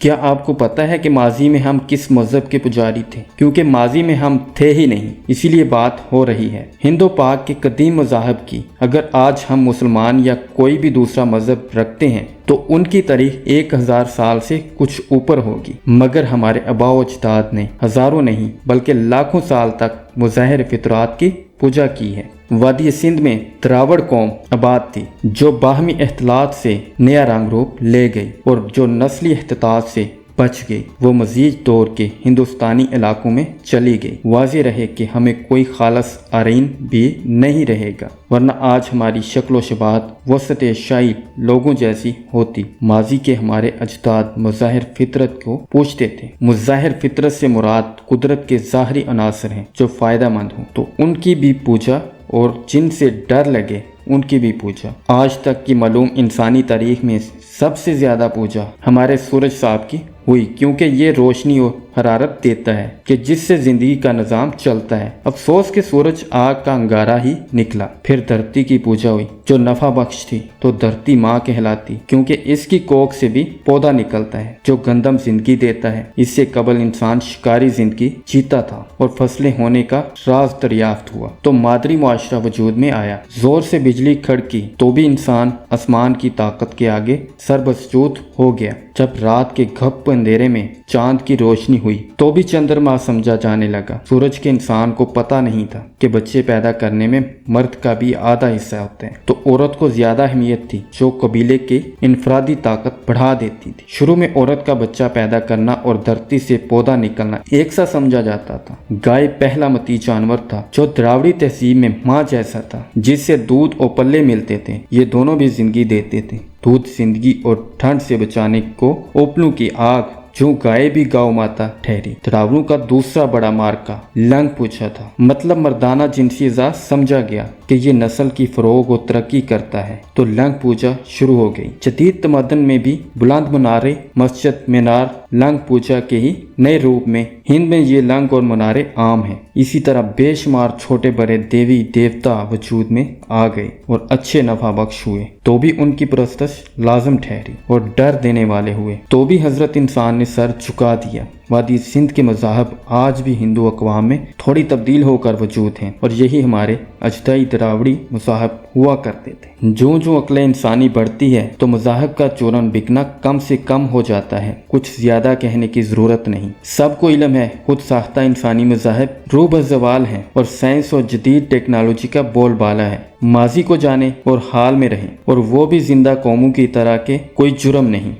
کیا آپ کو پتہ ہے کہ ماضی میں ہم کس مذہب کے پجاری تھے؟ کیونکہ ماضی میں ہم تھے ہی نہیں، اسی لیے بات ہو رہی ہے ہند و پاک کے قدیم مذاہب کی۔ اگر آج ہم مسلمان یا کوئی بھی دوسرا مذہب رکھتے ہیں تو ان کی تاریخ 1000 سال سے کچھ اوپر ہوگی، مگر ہمارے آباء و اجداد نے ہزاروں نہیں بلکہ لاکھوں سال تک مظاہر فطرات کی پوجا کی ہے۔ وادی سندھ میں دراوڑ قوم آباد تھی جو باہمی اختلاط سے نیا رنگ روپ لے گئی، اور جو نسلی اختلاط سے بچ گئی وہ مزید دور کے ہندوستانی علاقوں میں چلی گئی۔ واضح رہے کہ ہمیں کوئی خالص آئین بھی نہیں رہے گا، ورنہ آج ہماری شکل و شباہت وسط ایشیائی لوگوں جیسی ہوتی۔ ماضی کے ہمارے اجداد مظاہر فطرت کو پوجتے تھے۔ مظاہر فطرت سے مراد قدرت کے ظاہری عناصر ہیں جو فائدہ مند ہوں، تو ان کی بھی پوجا، اور جن سے ڈر لگے ان کی بھی پوجا۔ آج تک کی معلوم انسانی تاریخ میں سب سے زیادہ پوجا ہمارے سورج صاحب کی ہوئی، کیونکہ یہ روشنی اور حرارت دیتا ہے کہ جس سے زندگی کا نظام چلتا ہے۔ افسوس کہ سورج آگ کا انگارہ ہی نکلا۔ پھر دھرتی کی پوجا ہوئی جو نفع بخش تھی، تو دھرتی ماں کہلاتی، کیونکہ اس کی کوکھ سے بھی پودا نکلتا ہے جو گندم زندگی دیتا ہے۔ اس سے قبل انسان شکاری زندگی جیتا تھا اور فصلیں ہونے کا راز دریافت ہوا تو مادری معاشرہ وجود میں آیا۔ زور سے بجلی کھڑکی تو بھی انسان آسمان کی طاقت کے آگے سربسجود ہو گیا۔ جب رات کے گھپ اندھیرے میں چاند کی روشنی ہوئی تو بھی چندرما سمجھا جانے لگا۔ سورج کے انسان کو پتہ نہیں تھا کہ بچے پیدا کرنے میں مرد کا بھی آدھا حصہ ہوتا ہے، تو عورت کو زیادہ اہمیت تھی جو قبیلے کے انفرادی طاقت بڑھا دیتی تھی۔ شروع میں عورت کا بچہ پیدا کرنا اور دھرتی سے پودا نکلنا ایک سا سمجھا جاتا تھا۔ گائے پہلا متی جانور تھا جو دراوڑی تہذیب میں ماں جیسا تھا، جس سے دودھ اور پلے ملتے تھے۔ یہ دونوں بھی زندگی دیتے تھے۔ دودھ زندگی اور ٹھنڈ سے بچانے کو اوپلوں کی آگ جو گائے بھی گاؤ ماتا ٹھہری۔ دراوڑوں کا دوسرا بڑا مارکا لنگ پوچھا تھا، مطلب مردانہ جنسی اعزاز سمجھا گیا کہ یہ نسل کی فروغ و ترقی کرتا ہے، تو لنگ پوجا شروع ہو گئی۔ جدید تمدن میں بھی بلند منارے، مسجد، مینار لنگ پوجا کے ہی نئے روپ میں ہند میں یہ لنگ اور منارے عام ہیں۔ اسی طرح بے شمار چھوٹے بڑے دیوی دیوتا وجود میں آ گئے اور اچھے نفع بخش ہوئے تو بھی ان کی پرستش لازم ٹھہری، اور ڈر دینے والے ہوئے تو بھی حضرت انسان نے سر جھکا دیا۔ وادی سندھ کے مذاہب آج بھی ہندو اقوام میں تھوڑی تبدیل ہو کر وجود ہیں، اور یہی ہمارے اجدادی دراوڑی مذاہب ہوا کرتے تھے۔ جو عقل انسانی بڑھتی ہے تو مذاہب کا چورن بکنا کم سے کم ہو جاتا ہے۔ کچھ زیادہ کہنے کی ضرورت نہیں، سب کو علم ہے خود ساختہ انسانی مذاہب روح بزوال ہیں، اور سائنس اور جدید ٹیکنالوجی کا بول بالا ہے۔ ماضی کو جانے اور حال میں رہیں، اور وہ بھی زندہ قوموں کی طرح کے کوئی جرم نہیں۔